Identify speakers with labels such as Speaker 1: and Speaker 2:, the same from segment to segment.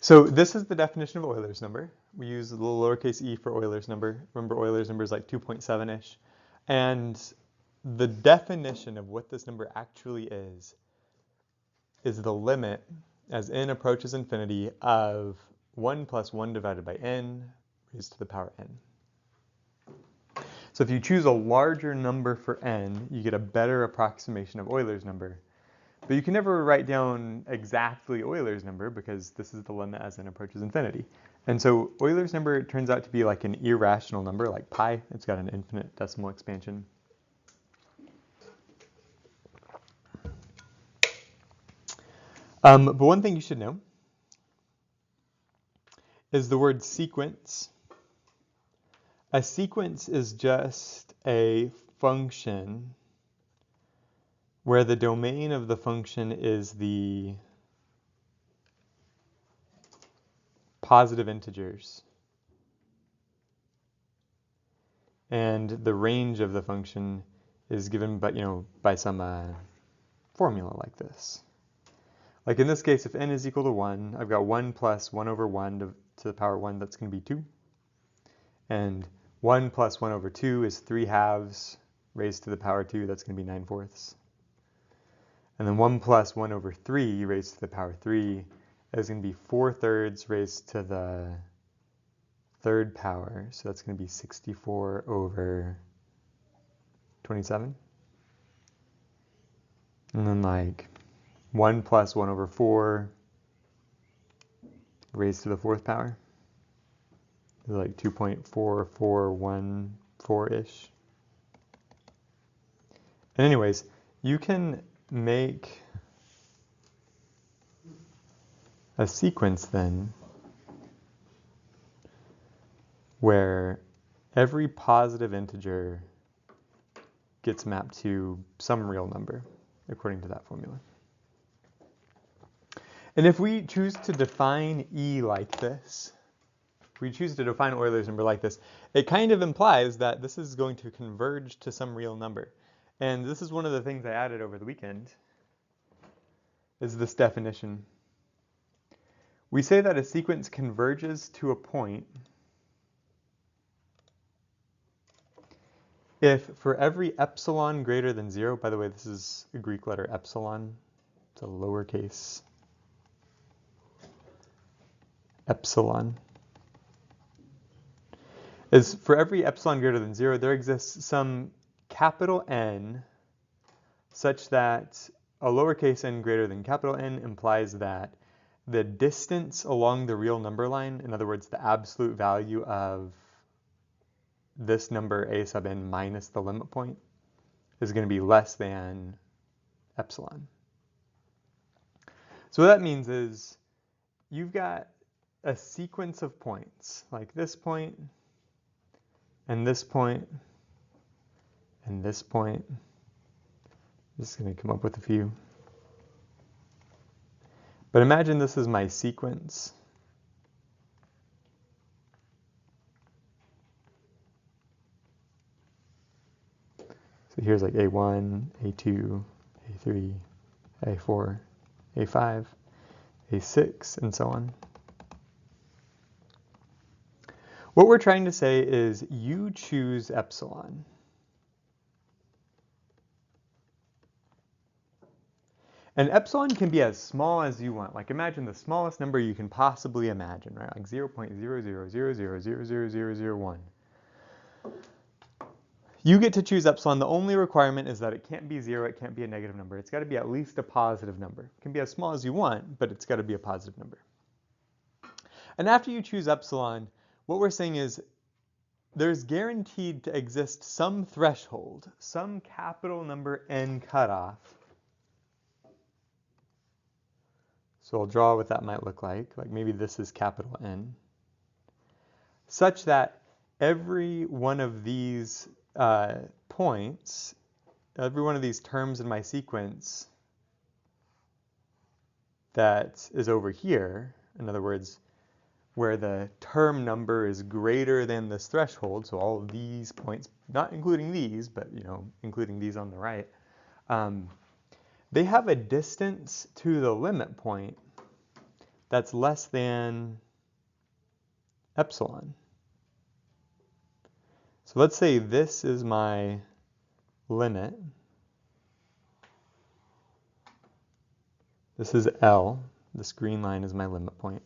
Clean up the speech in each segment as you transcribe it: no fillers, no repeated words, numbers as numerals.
Speaker 1: So this is the definition of Euler's number. We use the little lowercase e for Euler's number. Remember, Euler's number is like 2.7-ish. And the definition of what this number actually is the limit as n approaches infinity of 1 plus 1 divided by n raised to the power n. So if you choose a larger number for n, you get a better approximation of Euler's number. But you can never write down exactly Euler's number because this is the limit as n approaches infinity. And so Euler's number turns out to be like an irrational number, like pi. It's got an infinite decimal expansion. But one thing you should know is the word sequence. A sequence is just a function where the domain of the function is the positive integers and the range of the function is given by some formula like this. Like in this case, if n is equal to 1, I've got 1 plus 1 over 1 to the power 1, that's going to be 2. And 1 plus 1 over 2 is 3 halves raised to the power 2, that's going to be 9 fourths. And then 1 plus 1 over 3 raised to the power 3 is going to be 4 thirds raised to the third power. So that's going to be 64 over 27. And then like 1 plus 1 over 4 raised to the fourth power is like 2.4414-ish. And anyways, you can make a sequence then where every positive integer gets mapped to some real number according to that formula. And if we choose to define E like this, if we choose to define Euler's number like this, it kind of implies that this is going to converge to some real number. And this is one of the things I added over the weekend, is this definition. We say that a sequence converges to a point if for every epsilon greater than 0, by the way, this is a Greek letter epsilon, it's a lowercase epsilon, is for every epsilon greater than 0, there exists some capital N such that a lowercase n greater than capital N implies that the distance along the real number line, in other words, the absolute value of this number a sub n minus the limit point, is going to be less than epsilon. So what that means is you've got a sequence of points, like this point, and this point, and this point. I'm just going to come up with a few. But imagine this is my sequence. So here's like A1, A2, A3, A4, A5, A6, and so on. What we're trying to say is you choose epsilon. And epsilon can be as small as you want. Like imagine the smallest number you can possibly imagine, right? Like 0.000000001. You get to choose epsilon. The only requirement is that it can't be 0, it can't be a negative number. It's got to be at least a positive number. It can be as small as you want, but it's got to be a positive number. And after you choose epsilon, what we're saying is there's guaranteed to exist some threshold, some capital number n cutoff. So I'll draw what that might look like maybe this is capital N, such that every one of these points, every one of these terms in my sequence that is over here, in other words, where the term number is greater than this threshold, so all of these points, not including these, but including these on the right, they have a distance to the limit point that's less than epsilon. So let's say this is my limit. This is L. This green line is my limit point.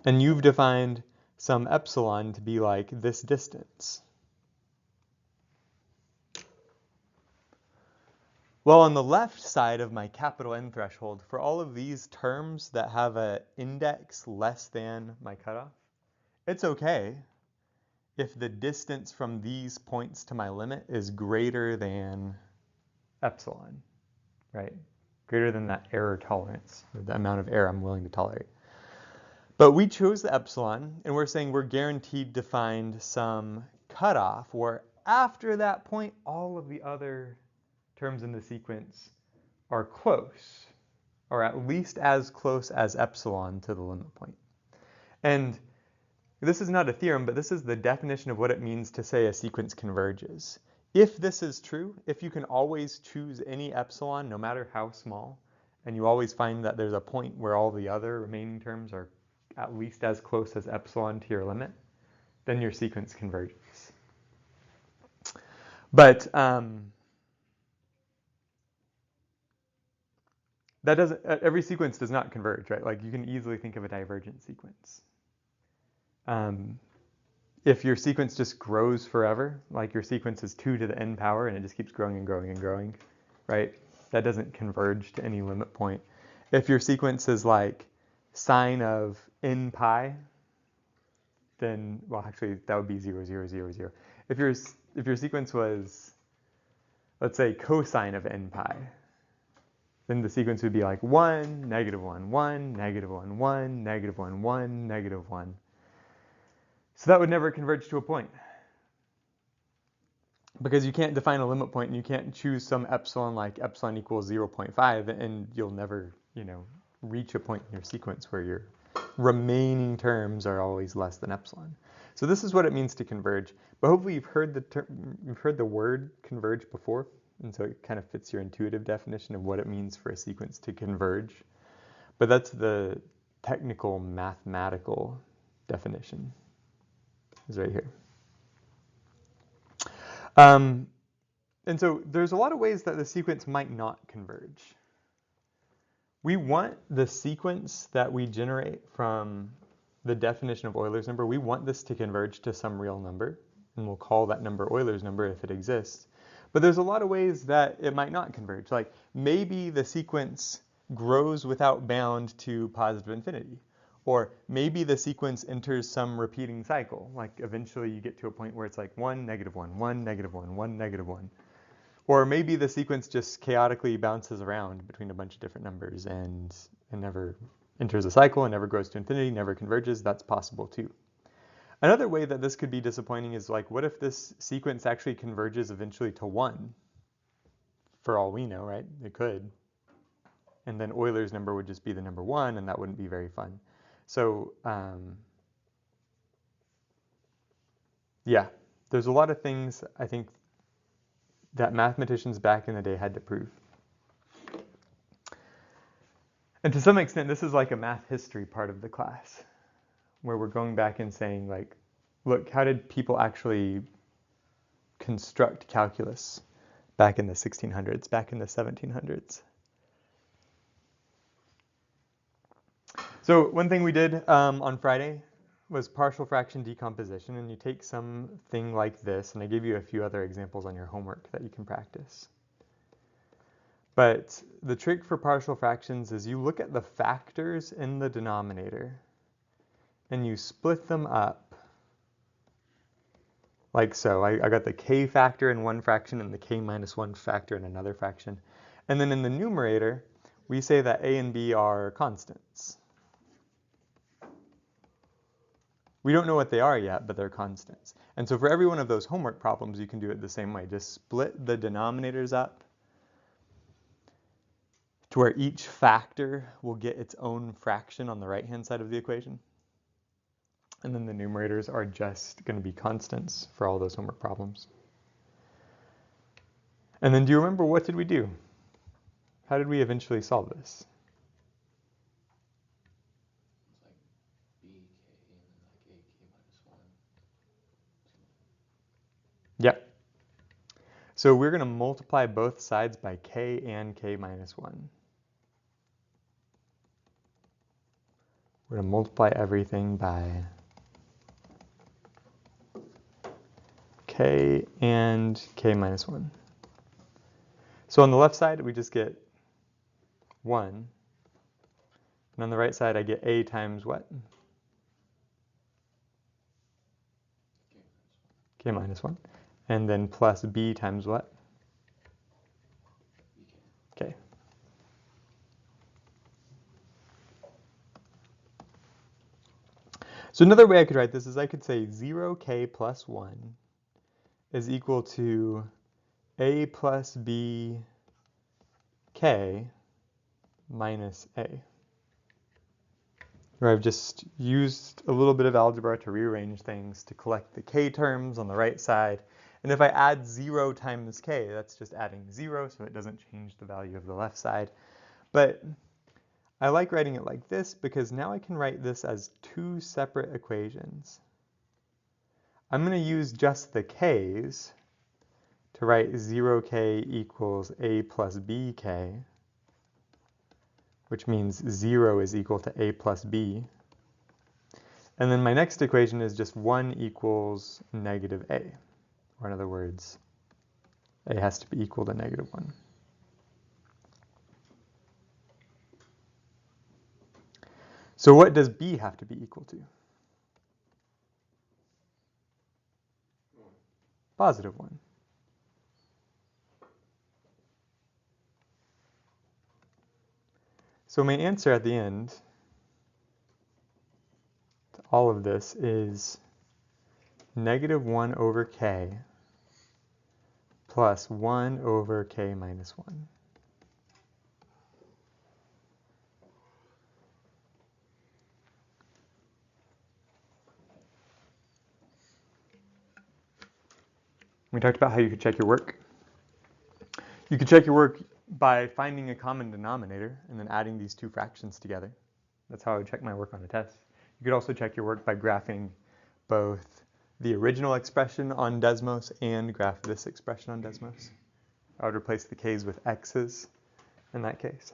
Speaker 1: And you've defined some epsilon to be like this distance. Well, on the left side of my capital N threshold, for all of these terms that have an index less than my cutoff, it's okay if the distance from these points to my limit is greater than epsilon, right? Greater than that error tolerance, or the amount of error I'm willing to tolerate. But we chose the epsilon, and we're saying we're guaranteed to find some cutoff where after that point, all of the other terms in the sequence are close, or at least as close as epsilon to the limit point. And this is not a theorem, but this is the definition of what it means to say a sequence converges. If this is true, if you can always choose any epsilon, no matter how small, and you always find that there's a point where all the other remaining terms are at least as close as epsilon to your limit, then your sequence converges. But that doesn't, every sequence does not converge, right? Like you can easily think of a divergent sequence. If your sequence just grows forever, like your sequence is 2 to the n power and it just keeps growing and growing and growing, right? That doesn't converge to any limit point. If your sequence is like sine of n pi, then, well, actually that would be 0, 0, 0, 0. If your sequence was, let's say, cosine of n pi, then the sequence would be like 1, negative 1, 1, negative 1, 1, negative 1, 1, negative 1. So that would never converge to a point. Because you can't define a limit point and you can't choose some epsilon like epsilon equals 0.5 and you'll never, reach a point in your sequence where your remaining terms are always less than epsilon. So this is what it means to converge. But hopefully you've heard the word converge before, and so it kind of fits your intuitive definition of what it means for a sequence to converge. But that's the technical mathematical definition. Is right here. And so there's a lot of ways that the sequence might not converge. We want the sequence that we generate from the definition of Euler's number, we want this to converge to some real number, and we'll call that number Euler's number if it exists. But there's a lot of ways that it might not converge. Like maybe the sequence grows without bound to positive infinity. Or maybe the sequence enters some repeating cycle. Like eventually you get to a point where it's like 1, negative 1, 1, negative 1, 1, negative 1. Or maybe the sequence just chaotically bounces around between a bunch of different numbers and never enters a cycle and never grows to infinity, never converges. That's possible too. Another way that this could be disappointing is like, what if this sequence actually converges eventually to 1? For all we know, right? It could. And then Euler's number would just be the number 1, and that wouldn't be very fun. So, yeah, there's a lot of things I think that mathematicians back in the day had to prove. And to some extent, this is like a math history part of the class, where we're going back and saying, like, look, how did people actually construct calculus back in the 1600s, back in the 1700s? So one thing we did on Friday was partial fraction decomposition, and you take something like this, and I gave you a few other examples on your homework that you can practice. But the trick for partial fractions is you look at the factors in the denominator, and you split them up like so. I got the k factor in one fraction and the k minus 1 factor in another fraction. And then in the numerator, we say that a and b are constants. We don't know what they are yet, but they're constants. And so for every one of those homework problems, you can do it the same way. Just split the denominators up to where each factor will get its own fraction on the right-hand side of the equation. And then the numerators are just going to be constants for all those homework problems. And then do you remember what did we do? How did we eventually solve this?
Speaker 2: and then like AK minus 1.
Speaker 1: Yep. So we're going to multiply both sides by k and k minus 1. We're going to multiply everything by k and k minus 1. So on the left side, we just get 1. And on the right side, I get a times what? K minus 1. And then plus b times what? K. So another way I could write this is I could say 0k plus 1 is equal to a plus b k minus a. Where I've just used a little bit of algebra to rearrange things to collect the k terms on the right side. And if I add 0 times k, that's just adding 0, so it doesn't change the value of the left side. But I like writing it like this because now I can write this as two separate equations. I'm going to use just the k's to write 0k equals a plus bk, which means 0 is equal to a plus b. And then my next equation is just 1 equals negative a. Or in other words, a has to be equal to negative 1. So what does b have to be equal to? Positive 1. So my answer at the end to all of this is negative 1 over k plus 1 over k minus 1. We talked about how you could check your work. You could check your work by finding a common denominator and then adding these two fractions together. That's how I would check my work on a test. You could also check your work by graphing both the original expression on Desmos and graph this expression on Desmos. I would replace the k's with x's in that case.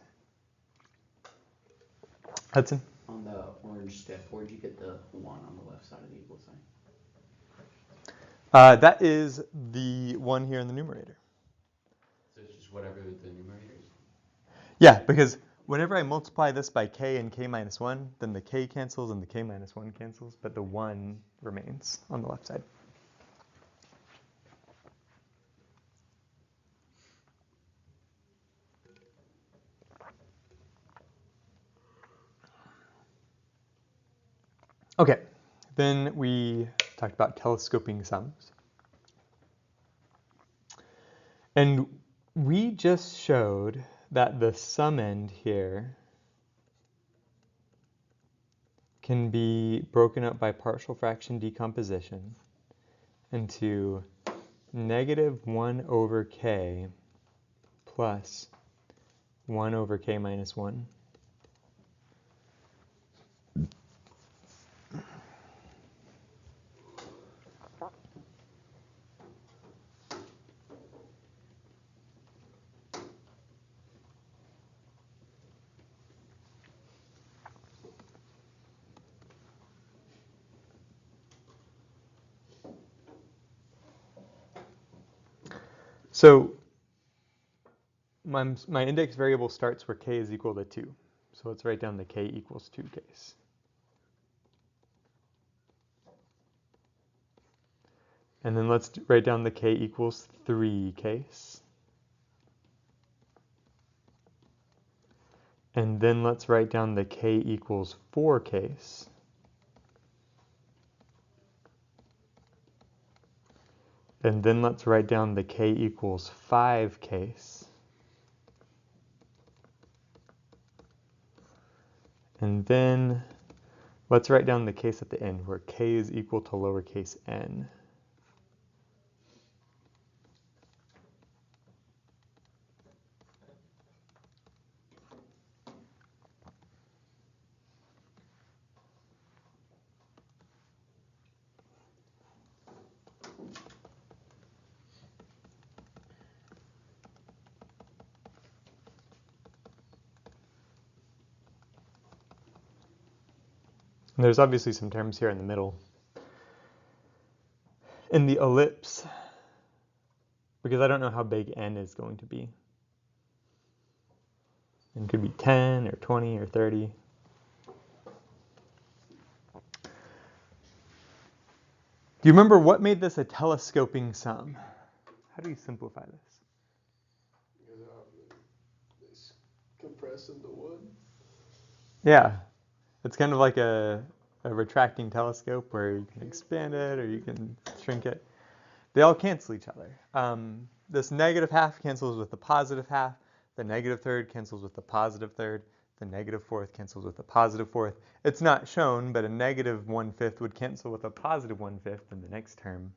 Speaker 1: Hudson?
Speaker 3: On the orange step, where'd you get the 1 on the left side of the equal sign?
Speaker 1: That is the one here in the numerator.
Speaker 2: So it's just whatever the numerator is?
Speaker 1: Yeah, because whenever I multiply this by k and k minus 1, then the k cancels and the k minus 1 cancels, but the 1 remains on the left side. Okay, then we talked about telescoping sums. And we just showed that the sum end here can be broken up by partial fraction decomposition into negative 1 over k plus 1 over k minus 1. So my index variable starts where k is equal to 2. So let's write down the k equals 2 case. And then let's write down the k equals 3 case. And then let's write down the k equals 4 case. And then let's write down the k equals 5 case. And then let's write down the case at the end where k is equal to lowercase n. And there's obviously some terms here in the middle. In the ellipse, because I don't know how big n is going to be. It could be 10 or 20 or 30. Do you remember what made this a telescoping sum? How do you simplify this?
Speaker 4: Because it's compressed into one.
Speaker 1: Yeah, it's kind of like a retracting telescope where you can expand it or you can shrink it. They all cancel each other. This negative half cancels with the positive half. The negative third cancels with the positive third. The negative fourth cancels with the positive fourth. It's not shown, but a negative 1/5 would cancel with a positive 1/5 in the next term.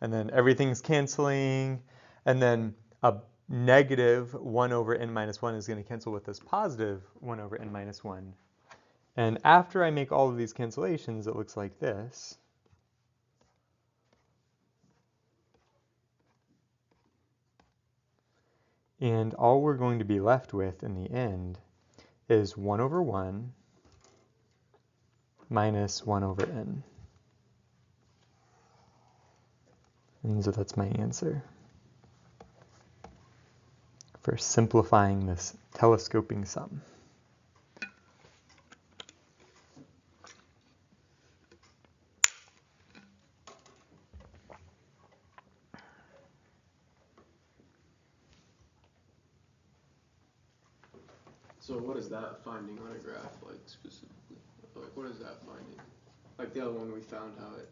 Speaker 1: And then everything's canceling. And then a negative 1 over n minus 1 is going to cancel with this positive 1 over n minus 1. And after I make all of these cancellations, it looks like this. And all we're going to be left with in the end is 1 over 1 minus 1 over n. And so that's my answer for simplifying this telescoping sum.
Speaker 4: So what is that finding on a graph, like, specifically? Like, what is that finding? Like the other one we found how it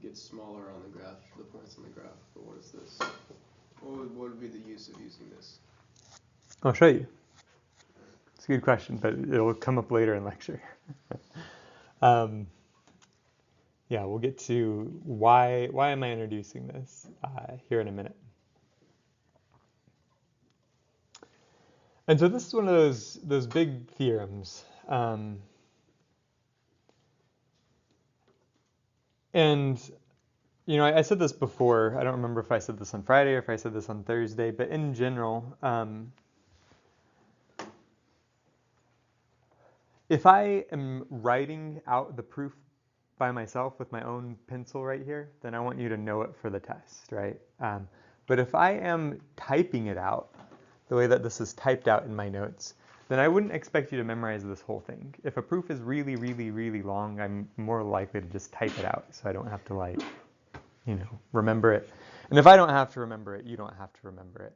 Speaker 4: gets smaller on the graph, the points on the graph, but what is this? What would be the use of using this?
Speaker 1: I'll show you. It's a good question, but it'll come up later in lecture. Yeah, we'll get to why am I introducing this here in a minute. And so this is one of those big theorems. And, you know, I said this before. I don't remember if I said this on Friday or if I said this on Thursday, but in general, if I am writing out the proof by myself with my own pencil right here, then I want you to know it for the test, right? But if I am typing it out, the way that this is typed out in my notes, then I wouldn't expect you to memorize this whole thing. If a proof is really, really, really long, I'm more likely to just type it out so I don't have to, like, you know, remember it. And if I don't have to remember it, you don't have to remember it.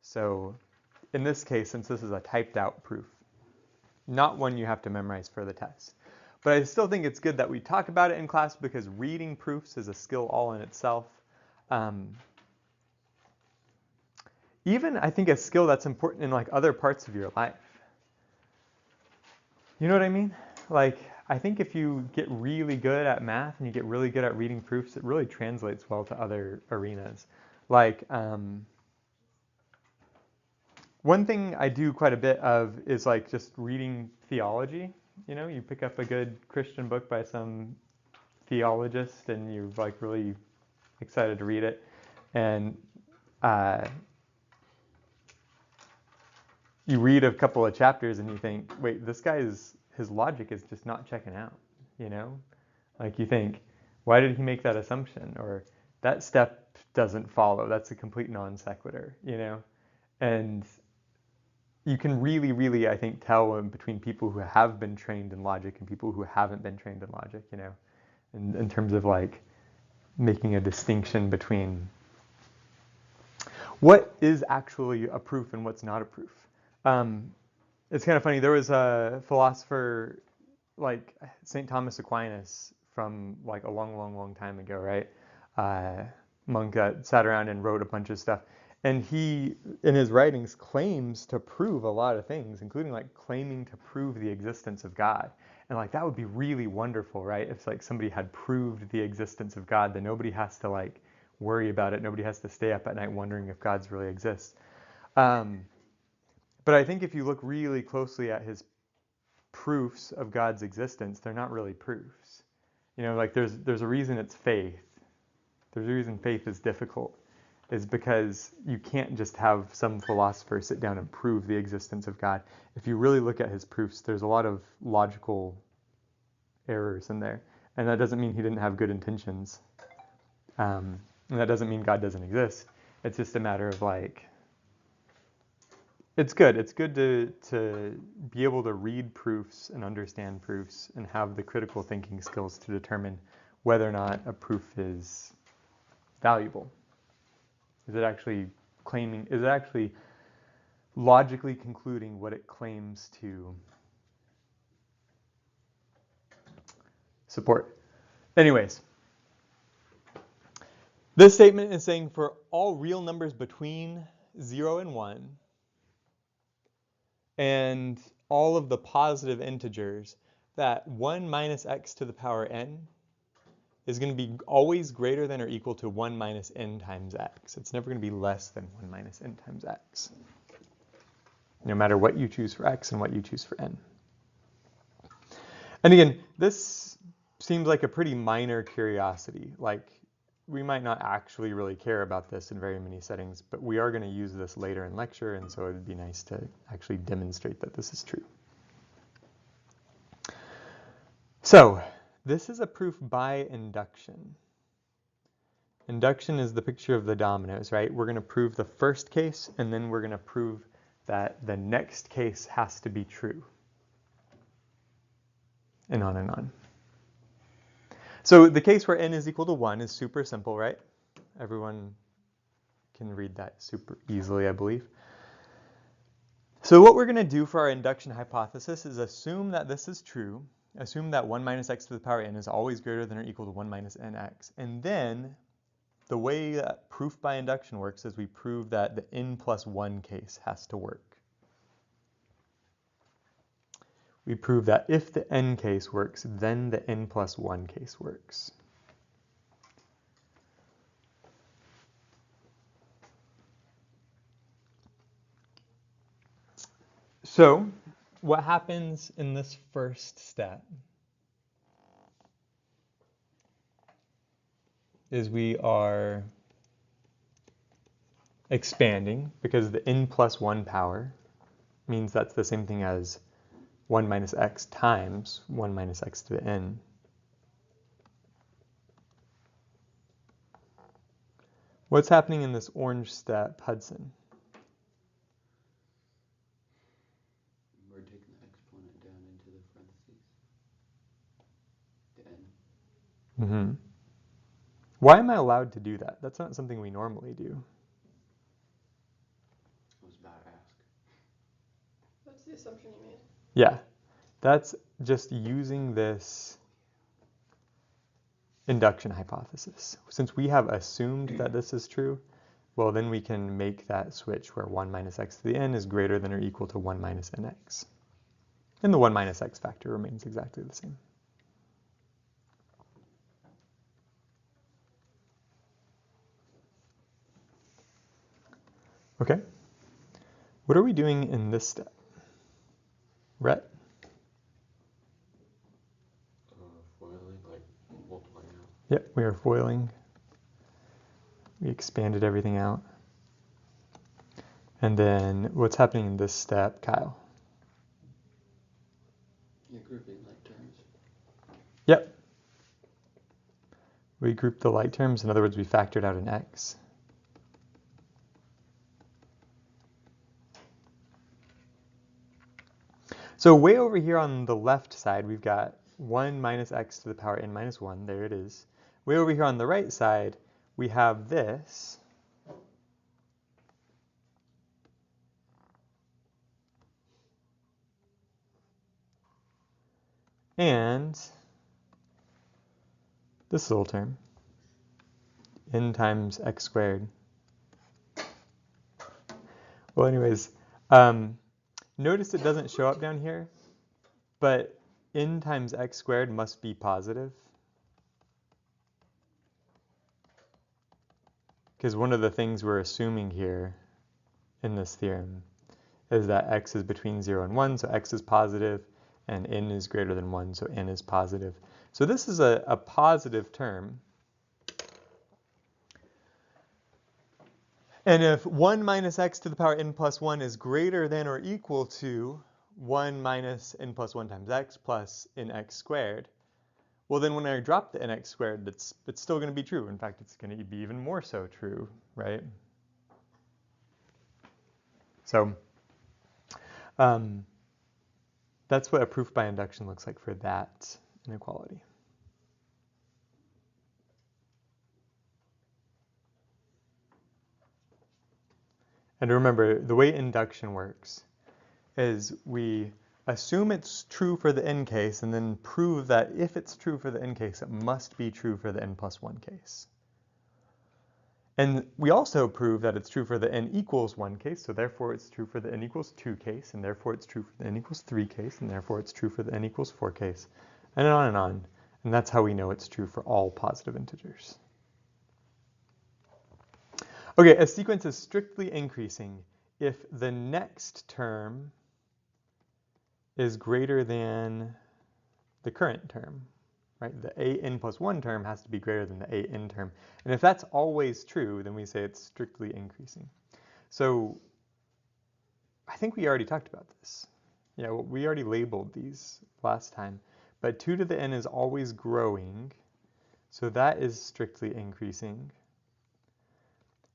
Speaker 1: So in this case, since this is a typed out proof, not one you have to memorize for the test. But I still think it's good that we talk about it in class because reading proofs is a skill all in itself. Even I think a skill that's important in like other parts of your life. You know what I mean? Like, I think if you get really good at math and you get really good at reading proofs, it really translates well to other arenas. Like, one thing I do quite a bit of is like just reading theology. You know, you pick up a good Christian book by some theologist and you're like really excited to read it. And you read a couple of chapters and you think, wait, this guy's, his logic is just not checking out, you know? Like you think, why did he make that assumption? Or that step doesn't follow. That's a complete non sequitur, you know? And you can really, really, I think, tell between people who have been trained in logic and people who haven't been trained in logic, you know? In terms of like making a distinction between what is actually a proof and what's not a proof. It's kind of funny. There was a philosopher like St. Thomas Aquinas from like a long, long, long time ago, right? Monk that sat around and wrote a bunch of stuff. And he, in his writings, claims to prove a lot of things, including like claiming to prove the existence of God. And like that would be really wonderful, right? If like somebody had proved the existence of God, then nobody has to like worry about it. Nobody has to stay up at night wondering if God's really exists. But I think if you look really closely at his proofs of God's existence, they're not really proofs. You know, like there's a reason it's faith. There's a reason faith is difficult, is because you can't just have some philosopher sit down and prove the existence of God. If you really look at his proofs, there's a lot of logical errors in there. And that doesn't mean he didn't have good intentions. And that doesn't mean God doesn't exist. It's just a matter of like, it's good. It's good to be able to read proofs and understand proofs and have the critical thinking skills to determine whether or not a proof is valuable. Is it actually logically concluding what it claims to support? Anyways, this statement is saying for all real numbers between 0 and 1, and all of the positive integers, that 1 minus x to the power n is going to be always greater than or equal to 1 minus n times x. It's never going to be less than 1 minus n times x, no matter what you choose for x and what you choose for n. And again, this seems like a pretty minor curiosity. Like, we might not actually really care about this in very many settings, but we are going to use this later in lecture, and so it would be nice to actually demonstrate that this is true. So, this is a proof by induction. Induction is the picture of the dominoes, right? We're going to prove the first case, and then we're going to prove that the next case has to be true. And on and on. So the case where n is equal to 1 is super simple, right? Everyone can read that super easily, I believe. So what we're going to do for our induction hypothesis is assume that this is true. Assume that 1 minus x to the power n is always greater than or equal to 1 minus nx. And then the way that proof by induction works is we prove that the n plus 1 case has to work. We prove that if the n case works, then the n plus 1 case works. So, what happens in this first step is we are expanding, because the n plus 1 power means that's the same thing as 1 minus x times 1 minus x to the n. What's happening in this orange step, Hudson?
Speaker 2: We're taking the exponent down into the parentheses. The n.
Speaker 1: Mm-hmm. Why am I allowed to do that? That's not something we normally do.
Speaker 2: I was about to ask.
Speaker 5: That's the assumption you made.
Speaker 1: Yeah, that's just using this induction hypothesis. Since we have assumed that this is true, well, then we can make that switch where 1 minus x to the n is greater than or equal to 1 minus nx. And the 1 minus x factor remains exactly the same. Okay. What are we doing in this step? Rhett?
Speaker 2: Foiling, like multiplying out.
Speaker 1: Yep, we are foiling. We expanded everything out. And then what's happening in this step, Kyle?
Speaker 2: You're grouping like terms.
Speaker 1: Yep. We grouped the like terms. In other words, we factored out an x. So way over here on the left side, we've got 1 minus x to the power n minus 1. There it is. Way over here on the right side, we have this. And this little term, n times x squared. Well, anyways, notice it doesn't show up down here, but n times x squared must be positive. Because one of the things we're assuming here in this theorem is that x is between 0 and 1, so x is positive, and n is greater than 1, so n is positive. So this is a positive term. And if 1 minus x to the power n plus 1 is greater than or equal to 1 minus n plus 1 times x plus nx squared, well then when I drop the nx squared, it's still going to be true. In fact, it's going to be even more so true, right? So that's what a proof by induction looks like for that inequality. And remember, the way induction works is we assume it's true for the n case and then prove that if it's true for the n case, it must be true for the n plus 1 case. And we also prove that it's true for the n equals 1 case, so therefore it's true for the n equals 2 case, and therefore it's true for the n equals 3 case, and therefore it's true for the n equals 4 case, and on and on. And that's how we know it's true for all positive integers. Okay, a sequence is strictly increasing if the next term is greater than the current term, right? The an plus 1 term has to be greater than the an term. And if that's always true, then we say it's strictly increasing. So I think we already talked about this. Yeah, well, we already labeled these last time. But 2 to the n is always growing, so that is strictly increasing.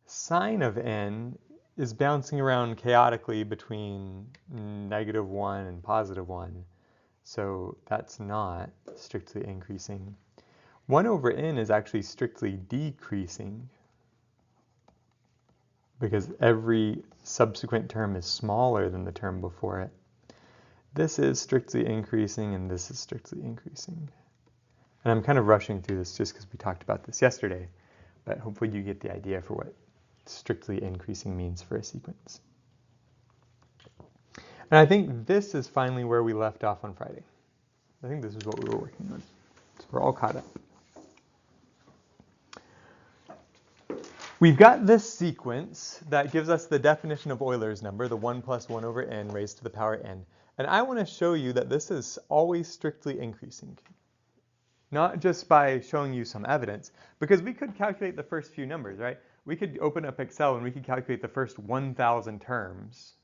Speaker 1: Sine of n is bouncing around chaotically between -1 and +1, so that's not strictly increasing. 1 over n is actually strictly decreasing because every subsequent term is smaller than the term before it. This is strictly increasing, and this is strictly increasing. And I'm kind of rushing through this just because we talked about this yesterday, but hopefully you get the idea for what strictly increasing means for a sequence. And I think this is finally where we left off on Friday. I think this is what we were working on. So we're all caught up. We've got this sequence that gives us the definition of Euler's number, the 1 plus 1 over n raised to the power n. And I want to show you that this is always strictly increasing. Not just by showing you some evidence, because we could calculate the first few numbers, right? We could open up Excel and we could calculate the first 1,000 terms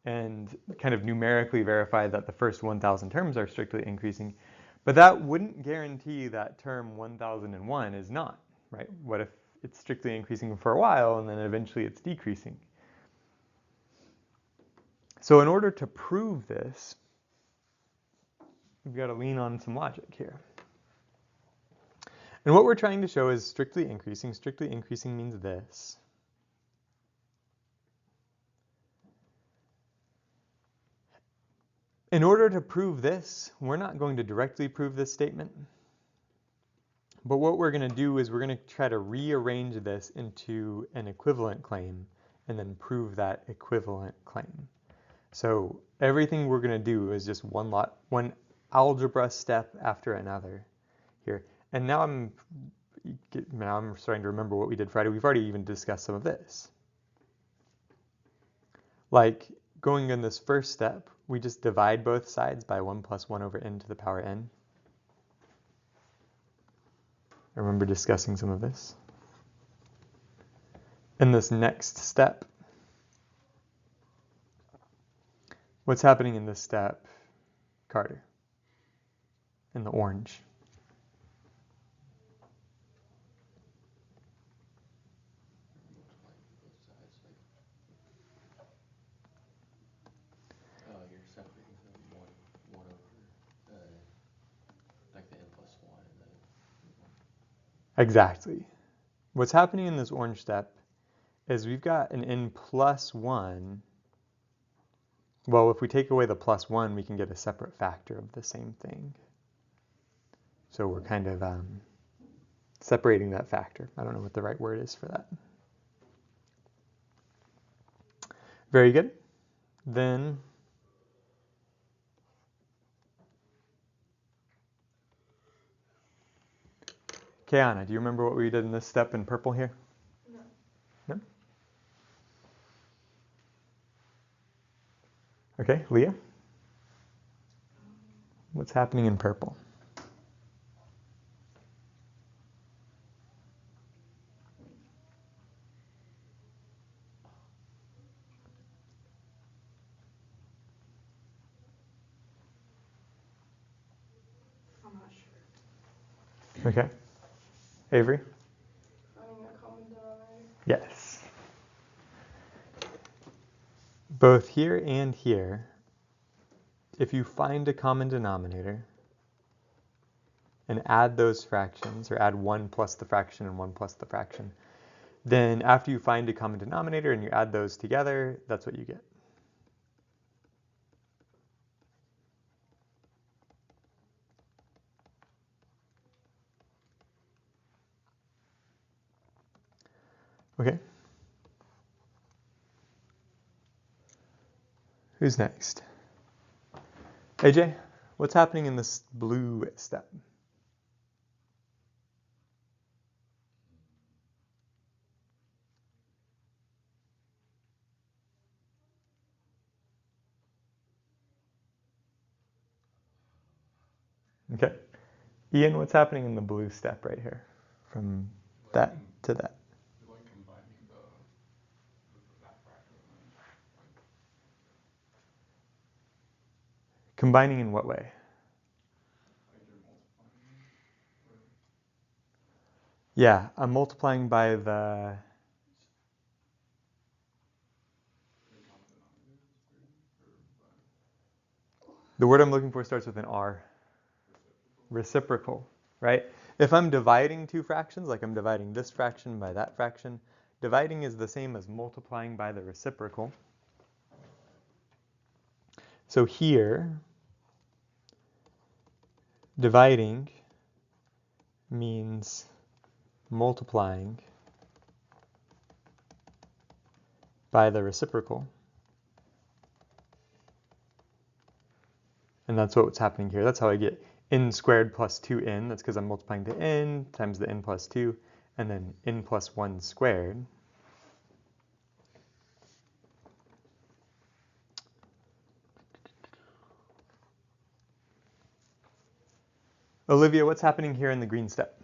Speaker 1: and kind of numerically verify that the first 1,000 terms are strictly increasing. But that wouldn't guarantee that term 1001 is not, right? What if it's strictly increasing for a while and then eventually it's decreasing? So in order to prove this, we've got to lean on some logic here. And what we're trying to show is strictly increasing. Strictly increasing means this. In order to prove this, we're not going to directly prove this statement. But what we're going to do is we're going to try to rearrange this into an equivalent claim and then prove that equivalent claim. So everything we're going to do is just one algebra step after another here. And now I'm starting to remember what we did Friday. We've already even discussed some of this. Like going in this first step, we just divide both sides by 1 plus 1 over n to the power n. I remember discussing some of this. In this next step, what's happening in this step, Carter? In the orange.
Speaker 2: You're separating them one over, like the n plus 1 and the...
Speaker 1: Exactly. What's happening in this orange step is we've got an n plus 1. Well, if we take away the plus 1, we can get a separate factor of the same thing. So we're kind of separating that factor. I don't know what the right word is for that. Very good. Then Kiana, do you remember what we did in this step in purple here?
Speaker 5: No.
Speaker 1: No? Okay, Leah? What's happening in purple?
Speaker 5: I'm not sure.
Speaker 1: Okay. Avery?
Speaker 5: Finding a common denominator.
Speaker 1: Yes. Both here and here, if you find a common denominator and add those fractions, or add 1 plus the fraction and 1 plus the fraction, then after you find a common denominator and you add those together, that's what you get. Okay. Who's next? AJ, what's happening in this blue step? Okay. Ian, what's happening in the blue step right here? From that to that.
Speaker 2: Like combining that fraction and then like
Speaker 1: Combining in what way?
Speaker 2: you're multiplying or
Speaker 1: Yeah, I'm multiplying by the...
Speaker 2: common denominator or
Speaker 1: The word I'm looking for starts with an R. Reciprocal, right? If I'm dividing two fractions, like I'm dividing this fraction by that fraction, dividing is the same as multiplying by the reciprocal. So here, dividing means multiplying by the reciprocal. And that's what's happening here. That's how I get n squared plus 2n. That's because I'm multiplying the n times the n plus 2, and then n plus 1 squared. Olivia, what's happening here in the green step?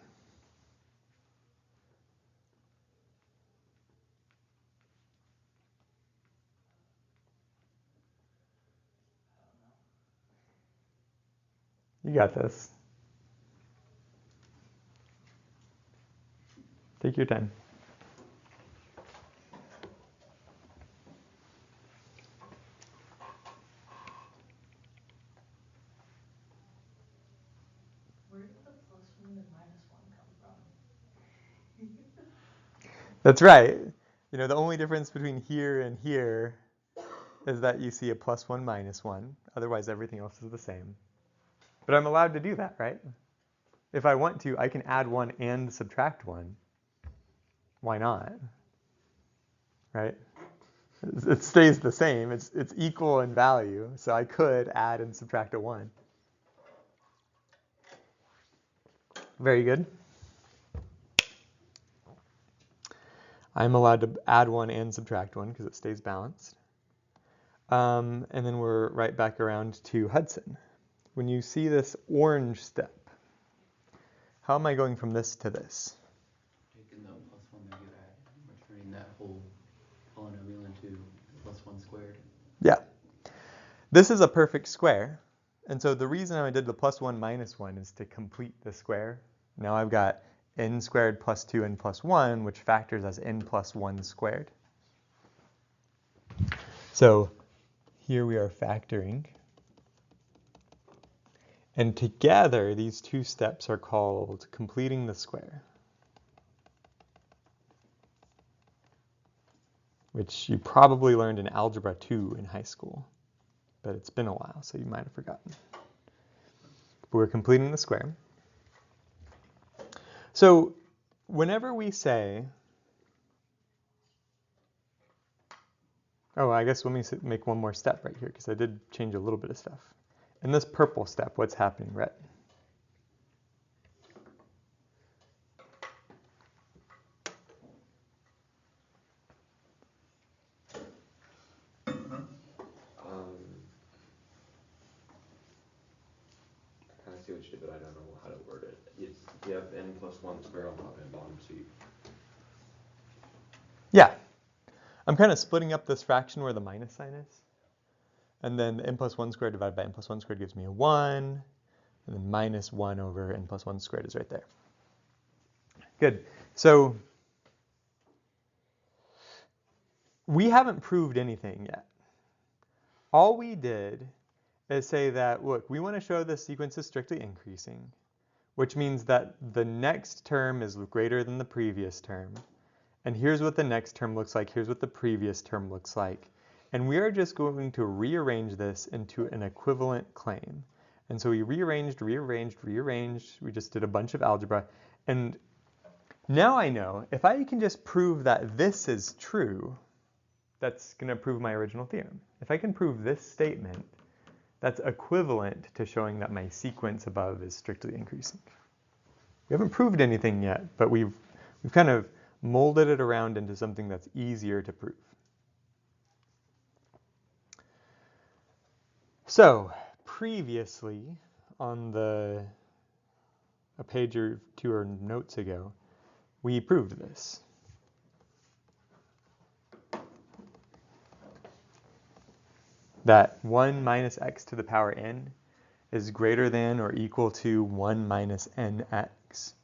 Speaker 1: You got this. Take your time.
Speaker 6: Where did the +1 and -1 come from?
Speaker 1: That's right. You know, the only difference between here and here is that you see a +1, -1. Otherwise, everything else is the same. But I'm allowed to do that, right? If I want to, I can add 1 and subtract 1. Why not? Right? It stays the same. It's equal in value. So I could add and subtract a 1. Very good. I'm allowed to add 1 and subtract 1 because it stays balanced. And then we're right back around to Hudson. When you see this orange step, how am I going from this to this?
Speaker 3: Taking the +1 that you add and returning that whole polynomial into +1 squared.
Speaker 1: Yeah. This is a perfect square. And so the reason I did the +1 -1 is to complete the square. Now I've got n squared plus 2n plus 1, which factors as n plus 1 squared. So here we are factoring. And together, these two steps are called completing the square, which you probably learned in Algebra 2 in high school, but it's been a while, so you might have forgotten. But we're completing the square. So whenever we say, oh, I guess let me make one more step right here, because I did change a little bit of stuff. In this purple step, what's happening, Rhett?
Speaker 2: I kind of see what you did, but I don't know how to word it. You have n plus 1 squared on top and bottom, so you...
Speaker 1: Yeah. I'm kind of splitting up this fraction where the minus sign is. And then n plus 1 squared divided by n plus 1 squared gives me a 1. And then minus 1 over n plus 1 squared is right there. Good. So we haven't proved anything yet. All we did is say that, look, we want to show the sequence is strictly increasing, which means that the next term is greater than the previous term. And here's what the next term looks like. Here's what the previous term looks like. And we are just going to rearrange this into an equivalent claim. And so we rearranged. We just did a bunch of algebra. And now I know if I can just prove that this is true, that's going to prove my original theorem. If I can prove this statement, that's equivalent to showing that my sequence above is strictly increasing. We haven't proved anything yet, but we've kind of molded it around into something that's easier to prove. So previously, on a page or two or notes ago, we proved this. That 1 minus x to the power n is greater than or equal to 1 minus nx.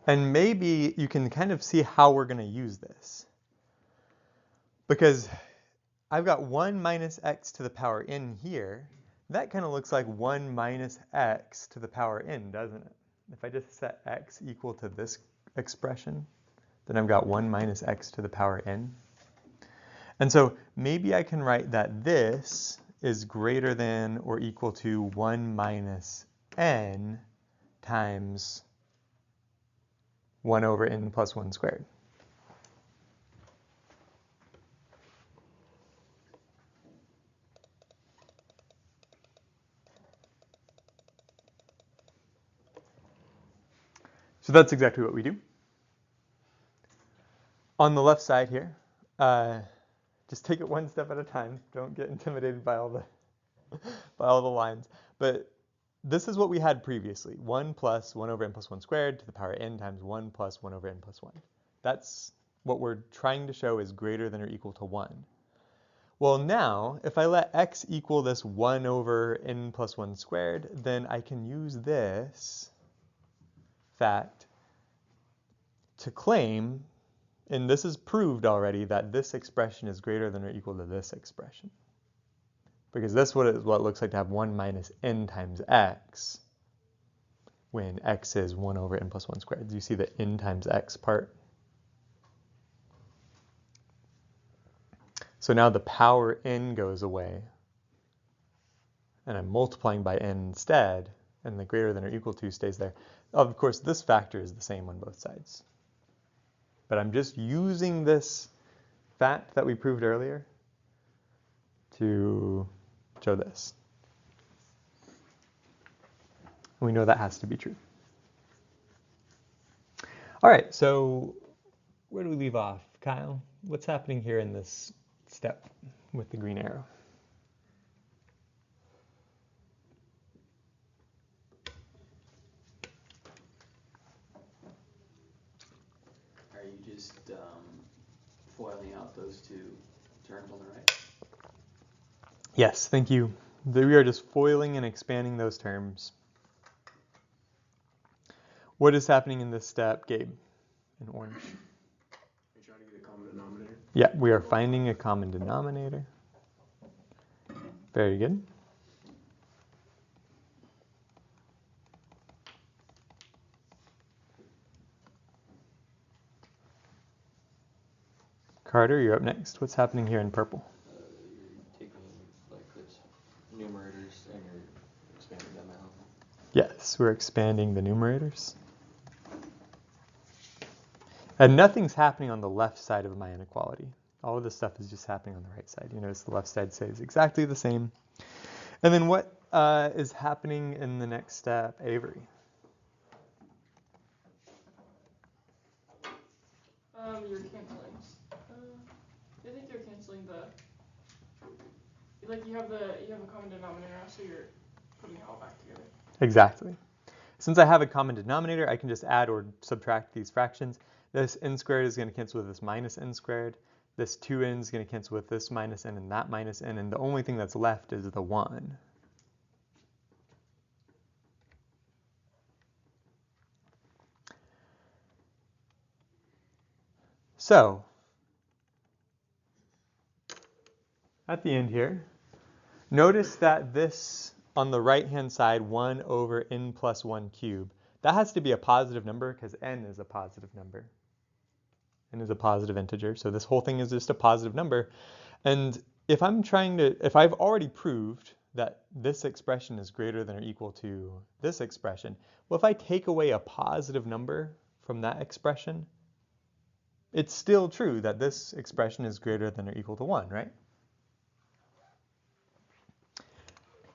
Speaker 1: And maybe you can kind of see how we're going to use this. Because I've got 1 minus x to the power n here. That kind of looks like 1 minus x to the power n, doesn't it? If I just set x equal to this expression, then I've got 1 minus x to the power n. And so maybe I can write that this is greater than or equal to 1 minus n times 1 over n plus 1 squared. So that's exactly what we do. On the left side here, just take it one step at a time. Don't get intimidated by all the lines. But this is what we had previously. 1 plus 1 over n plus 1 squared to the power n times 1 plus 1 over n plus 1. That's what we're trying to show is greater than or equal to 1. Well, now, if I let x equal this 1 over n plus 1 squared, then I can use this fact to claim, and this is proved already, that this expression is greater than or equal to this expression. Because this is what it looks like to have 1 minus n times x when x is 1 over n plus 1 squared. Do you see the n times x part? So now the power n goes away, and I'm multiplying by n instead, and the greater than or equal to stays there. Of course, this factor is the same on both sides. But I'm just using this fact that we proved earlier to show this. And we know that has to be true. All right, so where do we leave off, Kyle? What's happening here in this step with the green arrow?
Speaker 3: Are you just foiling out those two terms on the right?
Speaker 1: Yes, thank you. We are just foiling and expanding those terms. What is happening in this step, Gabe, in orange?
Speaker 4: You're trying to get a common denominator?
Speaker 1: Yeah, we are finding a common denominator. Very good. Carter, you're up next. What's happening here in purple?
Speaker 2: You're taking like this numerators and you're expanding them out.
Speaker 1: Yes, we're expanding the numerators. And nothing's happening on the left side of my inequality. All of this stuff is just happening on the right side. You notice the left side stays exactly the same. And then what is happening in the next step, Avery?
Speaker 5: You're canceling. I think you're canceling you have a common denominator now, so you're putting it all back together.
Speaker 1: Exactly. Since I have a common denominator, I can just add or subtract these fractions. This n squared is going to cancel with this minus n squared. this 2n is going to cancel with this minus n and that minus n, and the only thing that's left is the 1. So, at the end here, notice that this on the right-hand side, 1 over n plus 1 cubed, that has to be a positive number because n is a positive number. N is a positive integer, so this whole thing is just a positive number. And if I've already proved that this expression is greater than or equal to this expression, well, if I take away a positive number from that expression, it's still true that this expression is greater than or equal to 1, right?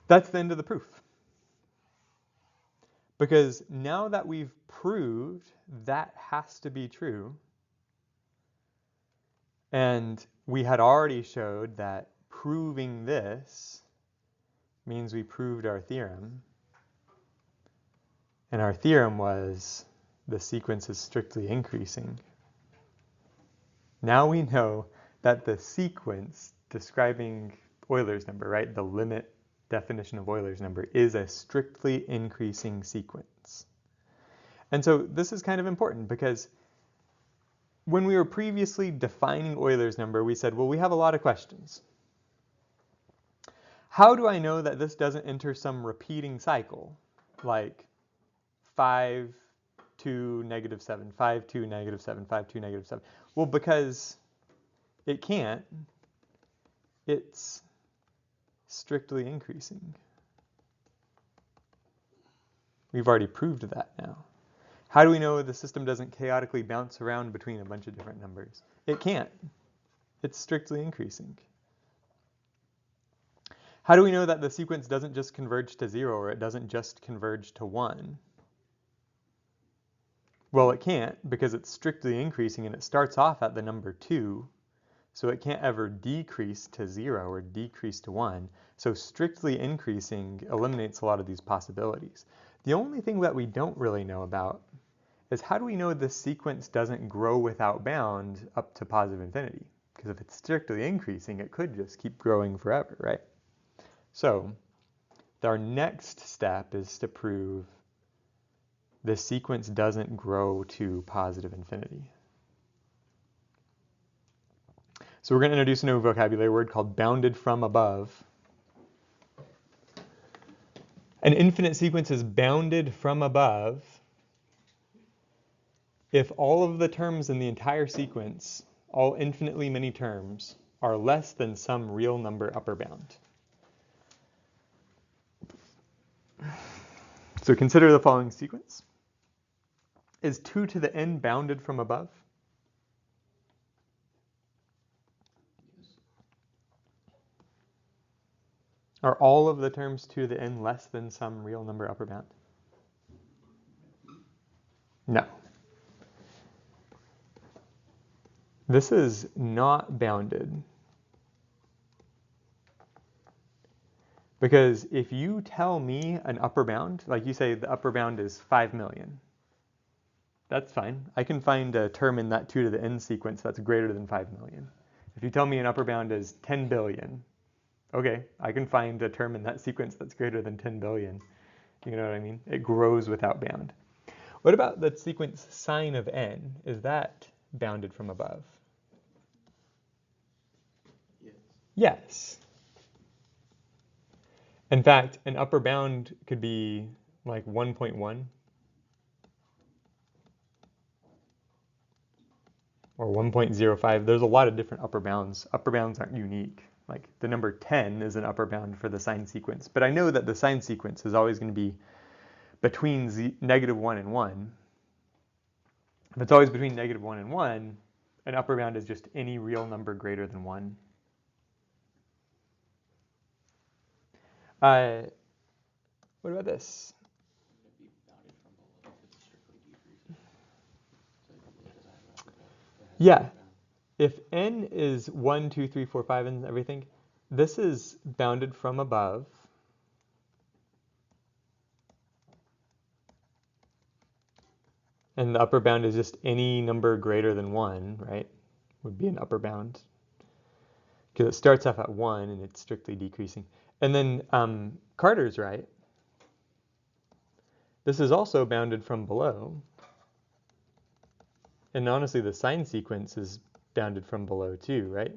Speaker 1: That's the end of the proof. Because now that we've proved that has to be true, and we had already showed that proving this means we proved our theorem, and our theorem was the sequence is strictly increasing. Now we know that the sequence describing Euler's number, right, the limit definition of Euler's number, is a strictly increasing sequence. And so this is kind of important because when we were previously defining Euler's number, we said, well, we have a lot of questions. How do I know that this doesn't enter some repeating cycle, like 5, 2, -7, 5, 2, -7, 5, 2, -7? Well, because it can't. It's strictly increasing. We've already proved that now. How do we know the system doesn't chaotically bounce around between a bunch of different numbers? It can't. It's strictly increasing. How do we know that the sequence doesn't just converge to 0 or it doesn't just converge to 1? Well, it can't because it's strictly increasing and it starts off at the number 2, so it can't ever decrease to 0 or decrease to 1. So strictly increasing eliminates a lot of these possibilities. The only thing that we don't really know about is how do we know this sequence doesn't grow without bound up to positive infinity? Because if it's strictly increasing, it could just keep growing forever, right? So our next step is to prove the sequence doesn't grow to positive infinity. So we're going to introduce a new vocabulary word called bounded from above. An infinite sequence is bounded from above if all of the terms in the entire sequence, all infinitely many terms, are less than some real number upper bound. So consider the following sequence. Is 2 to the n bounded from above? Are all of the terms 2 to the n less than some real number upper bound? No. This is not bounded. Because if you tell me an upper bound, like you say the upper bound is 5 million, that's fine. I can find a term in that 2 to the n sequence that's greater than 5 million. If you tell me an upper bound is 10 billion, okay, I can find a term in that sequence that's greater than 10 billion. You know what I mean? It grows without bound. What about the sequence sine of n? Is that bounded from above?
Speaker 2: Yes.
Speaker 1: Yes. In fact, an upper bound could be like 1.1 or 1.05. There's a lot of different upper bounds. Upper bounds aren't unique. Like the number 10 is an upper bound for the sine sequence. But I know that the sine sequence is always going to be between -1 and 1. If it's always between -1 and 1, an upper bound is just any real number greater than 1. What about this?
Speaker 2: Would it be bounded from below if it's strictly decreasing? So it doesn't have an upper bound. It has
Speaker 1: Yeah.
Speaker 2: an upper bound.
Speaker 1: If n is 1, 2, 3, 4, 5, and everything, this is bounded from above. And the upper bound is just any number greater than 1, right? Would be an upper bound. because it starts off at 1 and it's strictly decreasing. And then Carter's right. This is also bounded from below. And honestly, the sine sequence is bounded from below too, right?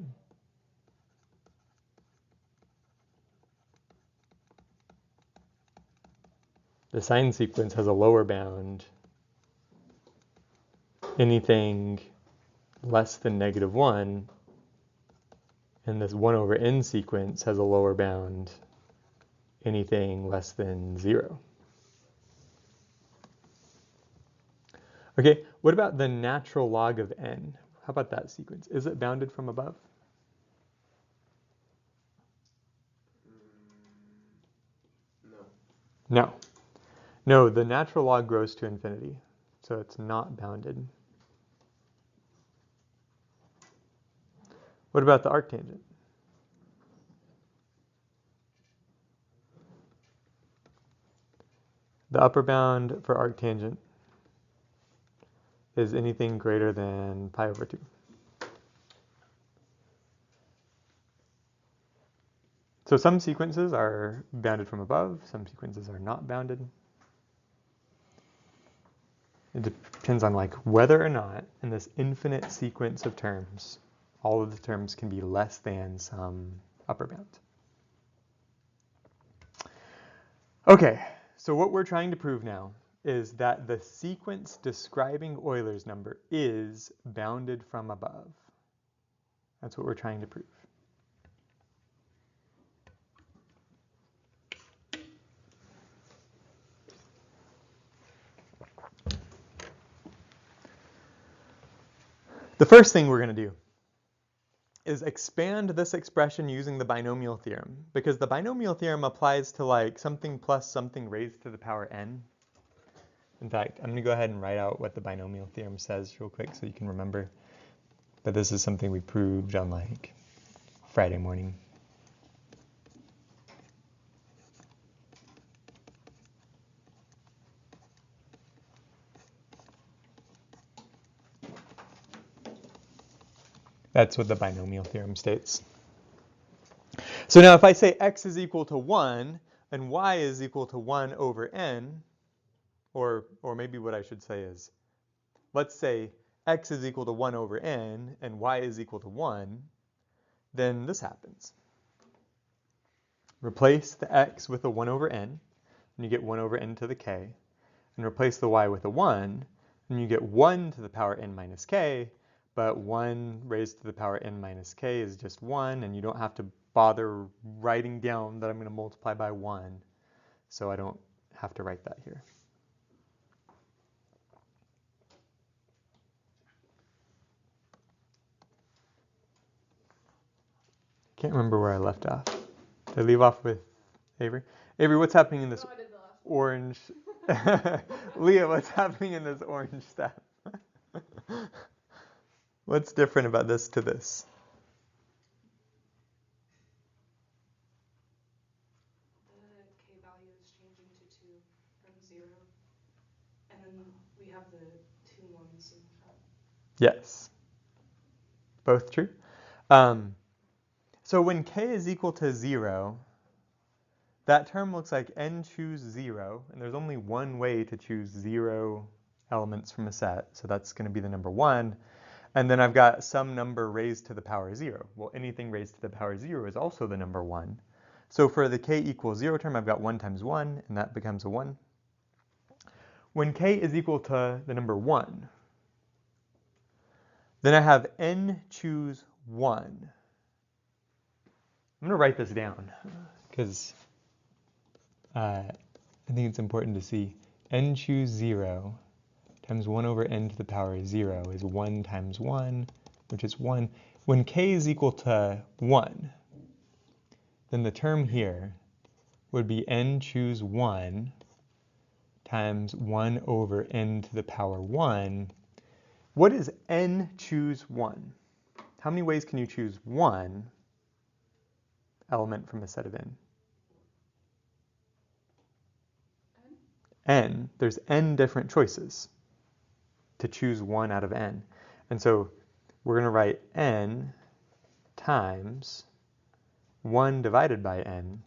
Speaker 1: The sine sequence has a lower bound. Anything less than -1, and this 1 over n sequence has a lower bound. Anything less than 0. Okay, what about the natural log of n? How about that sequence? Is it bounded from above?
Speaker 4: No.
Speaker 1: No. No, the natural log grows to infinity, so it's not bounded. What about the arctangent? The upper bound for arctangent is anything greater than pi over 2. So some sequences are bounded from above, some sequences are not bounded. It depends on like whether or not in this infinite sequence of terms, all of the terms can be less than some upper bound. Okay, so what we're trying to prove now is that the sequence describing Euler's number is bounded from above. That's what we're trying to prove. The first thing we're going to do is expand this expression using the binomial theorem, because the binomial theorem applies to like something plus something raised to the power n. In fact, I'm going to go ahead and write out what the binomial theorem says real quick so you can remember that this is something we proved on like Friday morning. That's what the binomial theorem states. So now if I say x is equal to 1 and y is equal to 1 over n, or maybe what I should say is, let's say x is equal to 1 over n and y is equal to 1, then this happens. Replace the x with a 1 over n, and you get 1 over n to the k, and replace the y with a 1, and you get 1 to the power n minus k, but 1 raised to the power n minus k is just 1, and you don't have to bother writing down that I'm going to multiply by 1, so I don't have to write that here. Can't remember where I left off. Did I leave off with Avery? Avery, what's happening in this
Speaker 5: No, I did the last one.
Speaker 1: orange? Leah, what's happening in this orange stuff? What's different about this to this?
Speaker 6: The k value is changing to 2 from 0. And then we have the 2 ones in front.
Speaker 1: Yes. Both true. So when k is equal to 0, that term looks like n choose 0, and there's only one way to choose 0 elements from a set, so that's going to be the number 1. And then I've got some number raised to the power 0. Well, anything raised to the power 0 is also the number 1. So for the k equals 0 term, I've got 1 times 1, and that becomes a 1. When k is equal to the number 1, then I have n choose 1. I'm going to write this down because I think it's important to see. N choose 0 times 1 over n to the power 0 is 1 times 1, which is 1. When k is equal to 1, then the term here would be n choose 1 times 1 over n to the power 1. What is n choose 1? How many ways can you choose 1 element from a set of n? N. There's n different choices to choose 1 out of n. And so we're going to write n times 1 divided by n,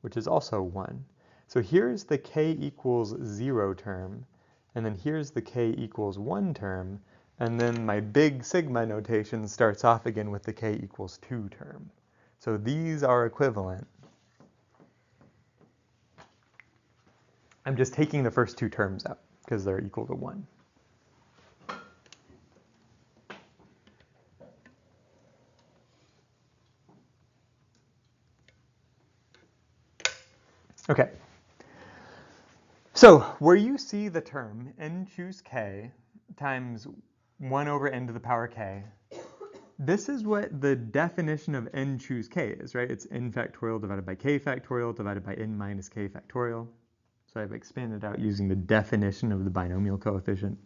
Speaker 1: which is also 1. So here's the k equals 0 term, and then here's the k equals 1 term, and then my big sigma notation starts off again with the k equals 2 term. So these are equivalent. I'm just taking the first two terms out because they're equal to 1. Okay. So where you see the term n choose k times 1 over n to the power k, this is what the definition of n choose k is, right? It's n factorial divided by k factorial divided by n minus k factorial. So I've expanded out using the definition of the binomial coefficient.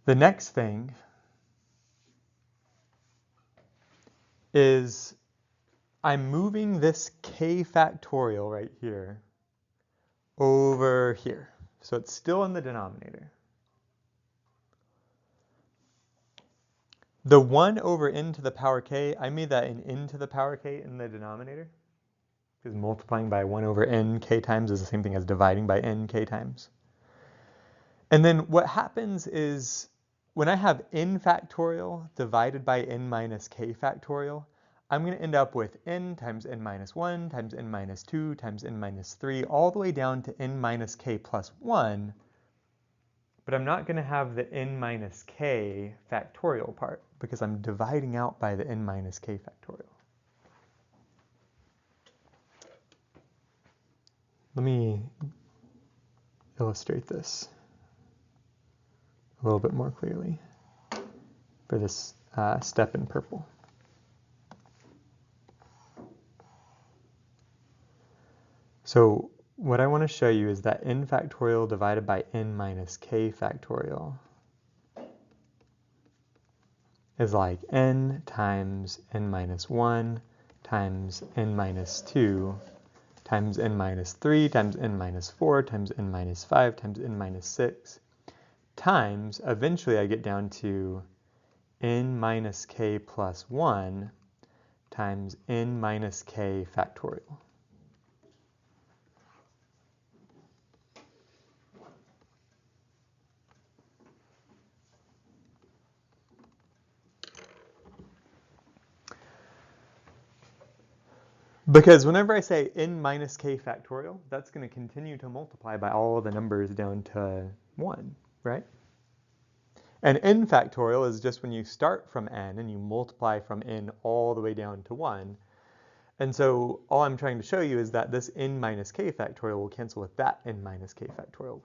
Speaker 1: The next thing is I'm moving this k factorial right here over here. So it's still in the denominator. The 1 over n to the power k, I made that an n to the power k in the denominator, because multiplying by 1 over n k times is the same thing as dividing by n k times. And then what happens is when I have n factorial divided by n minus k factorial, I'm going to end up with n times n minus 1 times n minus 2 times n minus 3 all the way down to n minus k plus 1, but I'm not going to have the n minus k factorial part because I'm dividing out by the n minus k factorial. Let me illustrate this a little bit more clearly for this step in purple. So what I want to show you is that n factorial divided by n minus k factorial is like n times n minus 1 times n minus 2 times n minus 3 times n minus 4 times n minus 5 times n minus 6 times, eventually I get down to n minus k plus 1 times n minus k factorial. Because whenever I say n minus k factorial, that's going to continue to multiply by all the numbers down to 1, right? And n factorial is just when you start from n and you multiply from n all the way down to 1. And so all I'm trying to show you is that this n minus k factorial will cancel with that n minus k factorial.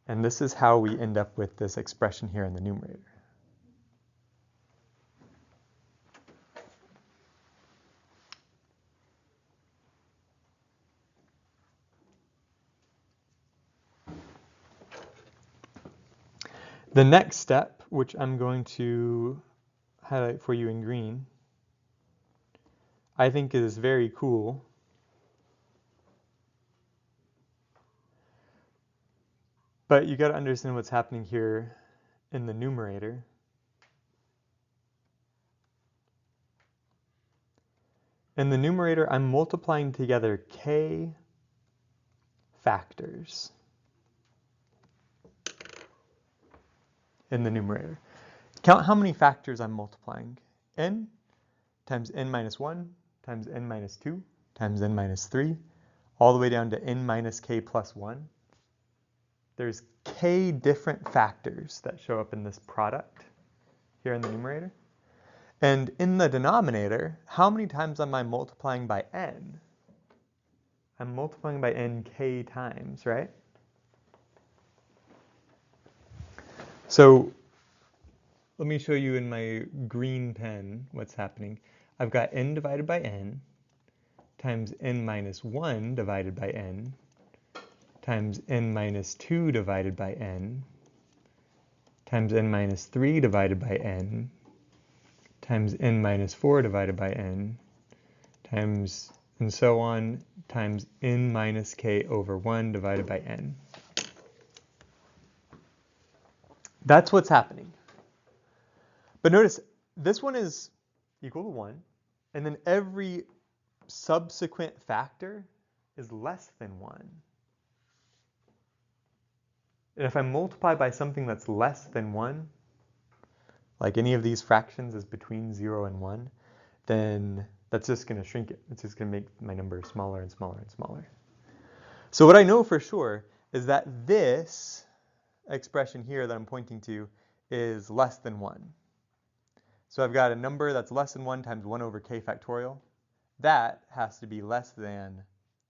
Speaker 1: And this is how we end up with this expression here in the numerator. The next step, which I'm going to highlight for you in green, I think is very cool. But you got to understand what's happening here in the numerator. In the numerator, I'm multiplying together k factors in the numerator. Count how many factors I'm multiplying. N times n minus 1 times n minus 2 times n minus 3, all the way down to n minus k plus 1. There's k different factors that show up in this product here in the numerator. And in the denominator, how many times am I multiplying by n? I'm multiplying by n k times, right? So let me show you in my green pen what's happening. I've got n divided by n times n minus 1 divided by n times n minus 2 divided by n times n minus 3 divided by n times n minus 4 divided by n times, and so on, times n minus k over 1 divided by n. That's what's happening. But notice, this one is equal to 1, and then every subsequent factor is less than 1. And if I multiply by something that's less than 1, like any of these fractions is between 0 and 1, then that's just going to shrink it. It's just going to make my number smaller and smaller and smaller. So what I know for sure is that this expression here that I'm pointing to is less than 1. So I've got a number that's less than 1 times 1 over k factorial. That has to be less than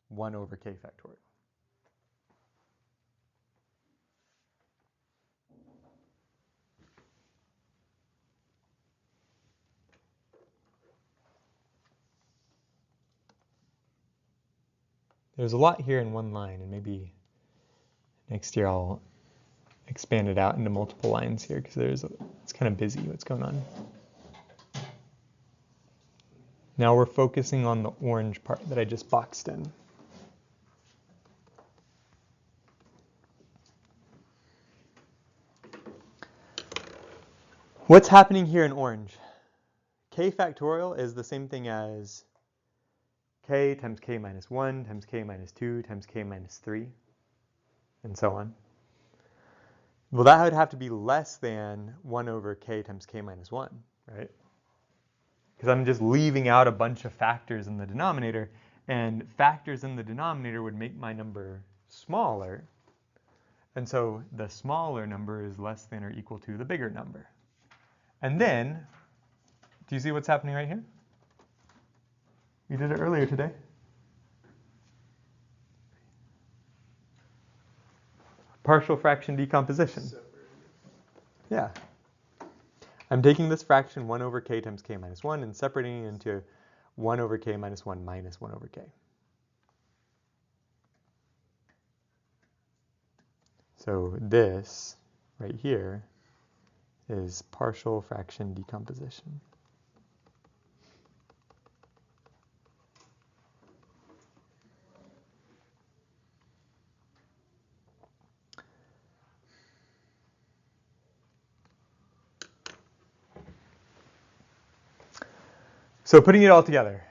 Speaker 1: 1 over k factorial. There's a lot here in one line, and maybe next year I'll expand it out into multiple lines here because it's kind of busy what's going on. Now we're focusing on the orange part that I just boxed in. What's happening here in orange? K factorial is the same thing as k times k minus 1 times k minus 2 times k minus 3, and so on. Well, that would have to be less than 1 over k times k minus 1, right? Because I'm just leaving out a bunch of factors in the denominator, and factors in the denominator would make my number smaller, and so the smaller number is less than or equal to the bigger number. And then, do you see what's happening right here? We did it earlier today. Partial fraction decomposition. Yeah. I'm taking this fraction 1 over k times k minus 1 and separating it into 1 over k minus 1 minus 1 over k. So this right here is partial fraction decomposition. So putting it all together,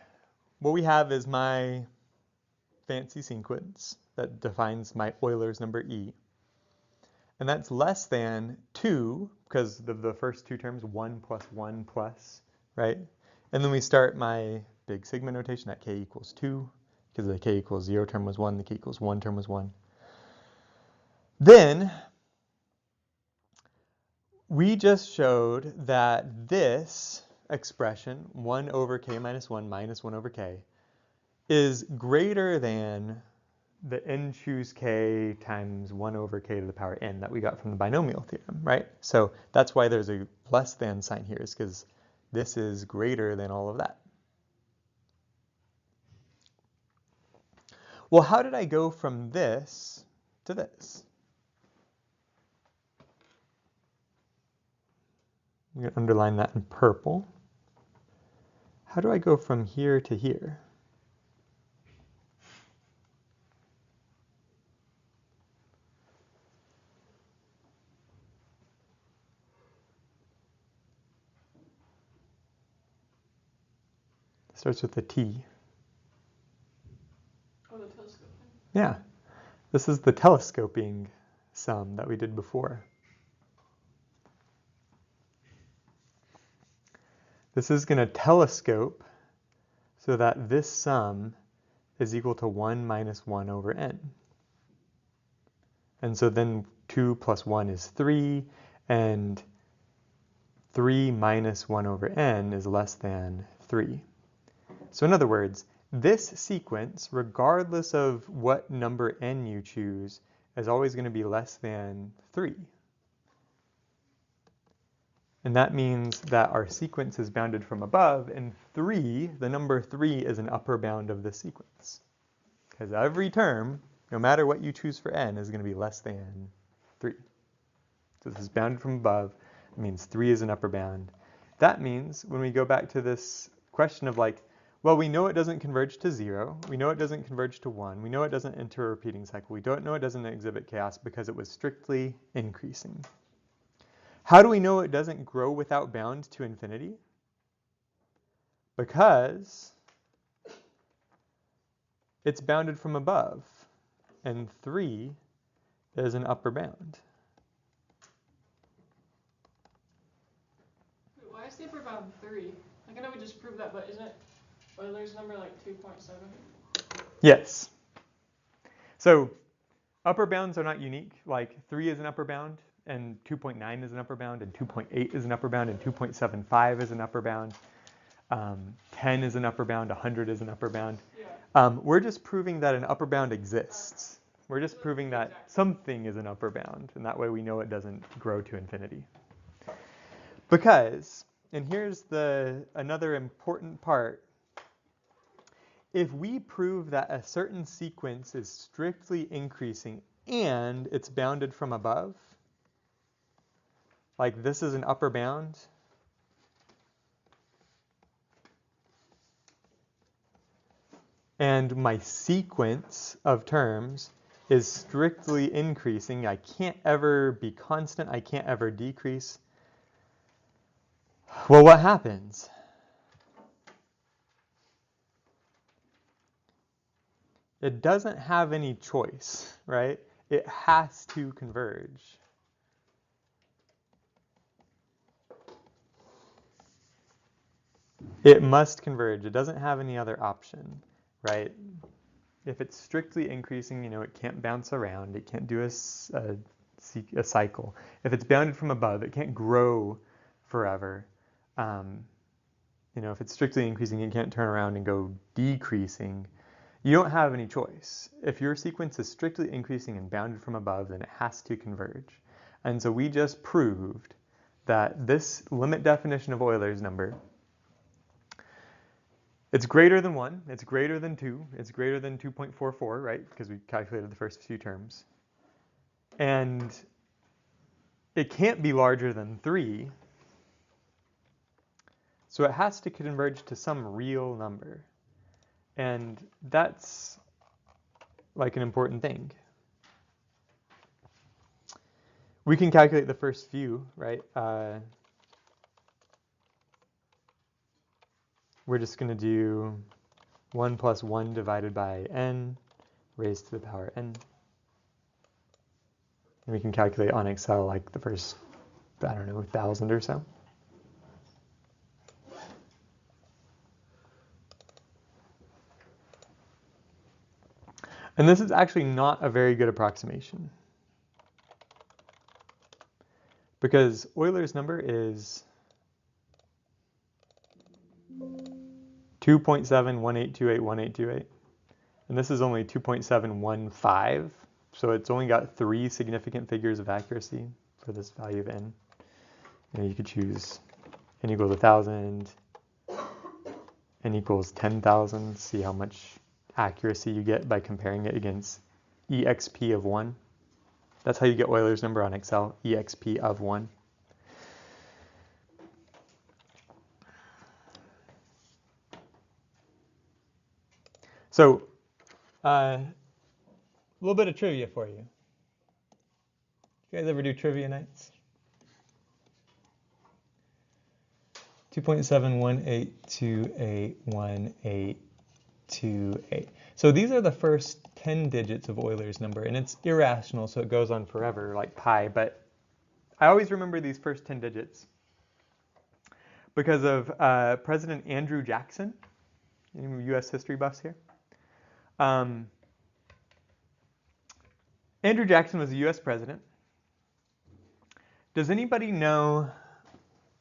Speaker 1: what we have is my fancy sequence that defines my Euler's number E. And that's less than 2, because of the first two terms, 1 plus 1 plus, right? And then we start my big sigma notation at k equals 2, because the k equals 0 term was 1, the k equals 1 term was 1. Then we just showed that this expression, 1 over k minus 1 minus 1 over k, is greater than the n choose k times 1 over k to the power n that we got from the binomial theorem, right? So that's why there's a less than sign here, is because this is greater than all of that. Well, how did I go from this to this? I'm going to underline that in purple. How do I go from here to here? It starts with a T.
Speaker 5: Oh, the telescoping.
Speaker 1: Yeah, this is the telescoping sum that we did before. This is going to telescope so that this sum is equal to 1 minus 1 over n. And so then 2 plus 1 is 3, and 3 minus 1 over n is less than 3. So in other words, this sequence, regardless of what number n you choose, is always going to be less than 3. And that means that our sequence is bounded from above, and 3, the number 3, is an upper bound of the sequence. Because every term, no matter what you choose for n, is going to be less than 3. So this is bounded from above. It means 3 is an upper bound. That means when we go back to this question of like, well, we know it doesn't converge to 0. We know it doesn't converge to 1. We know it doesn't enter a repeating cycle. We don't know it doesn't exhibit chaos because it was strictly increasing. How do we know it doesn't grow without bound to infinity? Because it's bounded from above, and 3 is an upper bound.
Speaker 5: Wait, why is the upper bound 3? Like, I know we just proved that, but isn't Euler's number like 2.7?
Speaker 1: Yes. So upper bounds are not unique. Like 3 is an upper bound, and 2.9 is an upper bound, and 2.8 is an upper bound, and 2.75 is an upper bound. 10 is an upper bound, 100 is an upper bound.
Speaker 5: Yeah.
Speaker 1: We're just proving that an upper bound exists. We're just proving that something is an upper bound, and that way we know it doesn't grow to infinity. Because, and here's another important part, if we prove that a certain sequence is strictly increasing and it's bounded from above, like this is an upper bound, and my sequence of terms is strictly increasing, I can't ever be constant, I can't ever decrease. Well, what happens? It doesn't have any choice, right? It has to converge. It must converge. It doesn't have any other option, right? If it's strictly increasing, it can't bounce around. It can't do a cycle. If it's bounded from above, it can't grow forever. If it's strictly increasing, it can't turn around and go decreasing. You don't have any choice. If your sequence is strictly increasing and bounded from above, then it has to converge. And so we just proved that this limit definition of Euler's number, it's greater than 1, it's greater than 2, it's greater than 2.44, right? Because we calculated the first few terms. And it can't be larger than 3, so it has to converge to some real number. And that's like an important thing. We can calculate the first few, right? We're just going to do 1 plus 1 divided by n raised to the power n. And we can calculate on Excel like the first, 1,000 or so. And this is actually not a very good approximation, because Euler's number is 2.718281828, and this is only 2.715, so it's only got 3 significant figures of accuracy for this value of n. You could choose n equals 1,000, n equals 10,000, see how much accuracy you get by comparing it against exp of 1. That's how you get Euler's number on Excel, exp of 1. So, a little bit of trivia for you. You guys ever do trivia nights? 2.718281828. So these are the first 10 digits of Euler's number, and it's irrational, so it goes on forever, like pi, but I always remember these first 10 digits because of President Andrew Jackson. Any U.S. history buffs here? Andrew Jackson was a U.S. president. Does anybody know,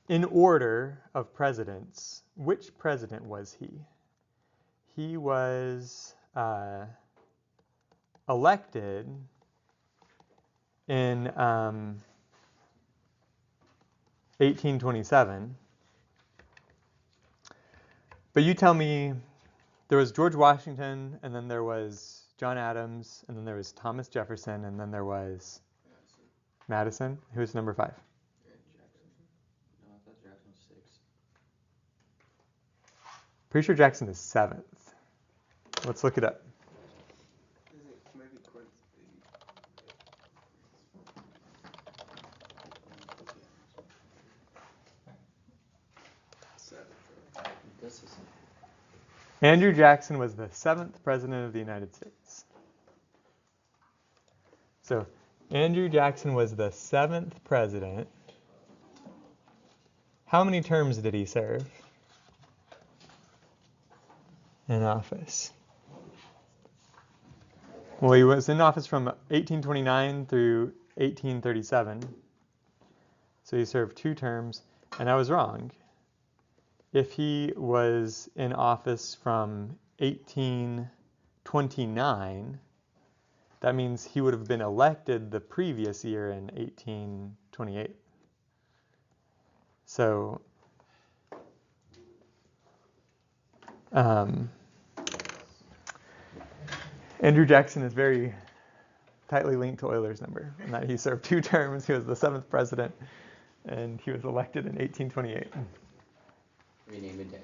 Speaker 1: in order of presidents, which president was he? He was elected in 1827. But you tell me, there was George Washington, and then there was John Adams, and then there was Thomas Jefferson, and then there was Madison. Who was number 5?
Speaker 2: Jackson. No, I thought Jackson was 6.
Speaker 1: Pretty sure Jackson is 7th. Let's look it up.
Speaker 4: Maybe Quincy.
Speaker 2: What's this?
Speaker 1: Andrew Jackson was the 7th president of the United States. So Andrew Jackson was the 7th president. How many terms did he serve in office? Well, he was in office from 1829 through 1837. So he served 2 terms, and I was wrong. If he was in office from 1829, that means he would have been elected the previous year in 1828. So Andrew Jackson is very tightly linked to Euler's number, in that he served 2 terms, he was the 7th president, and he was elected in 1828.
Speaker 2: Rename it to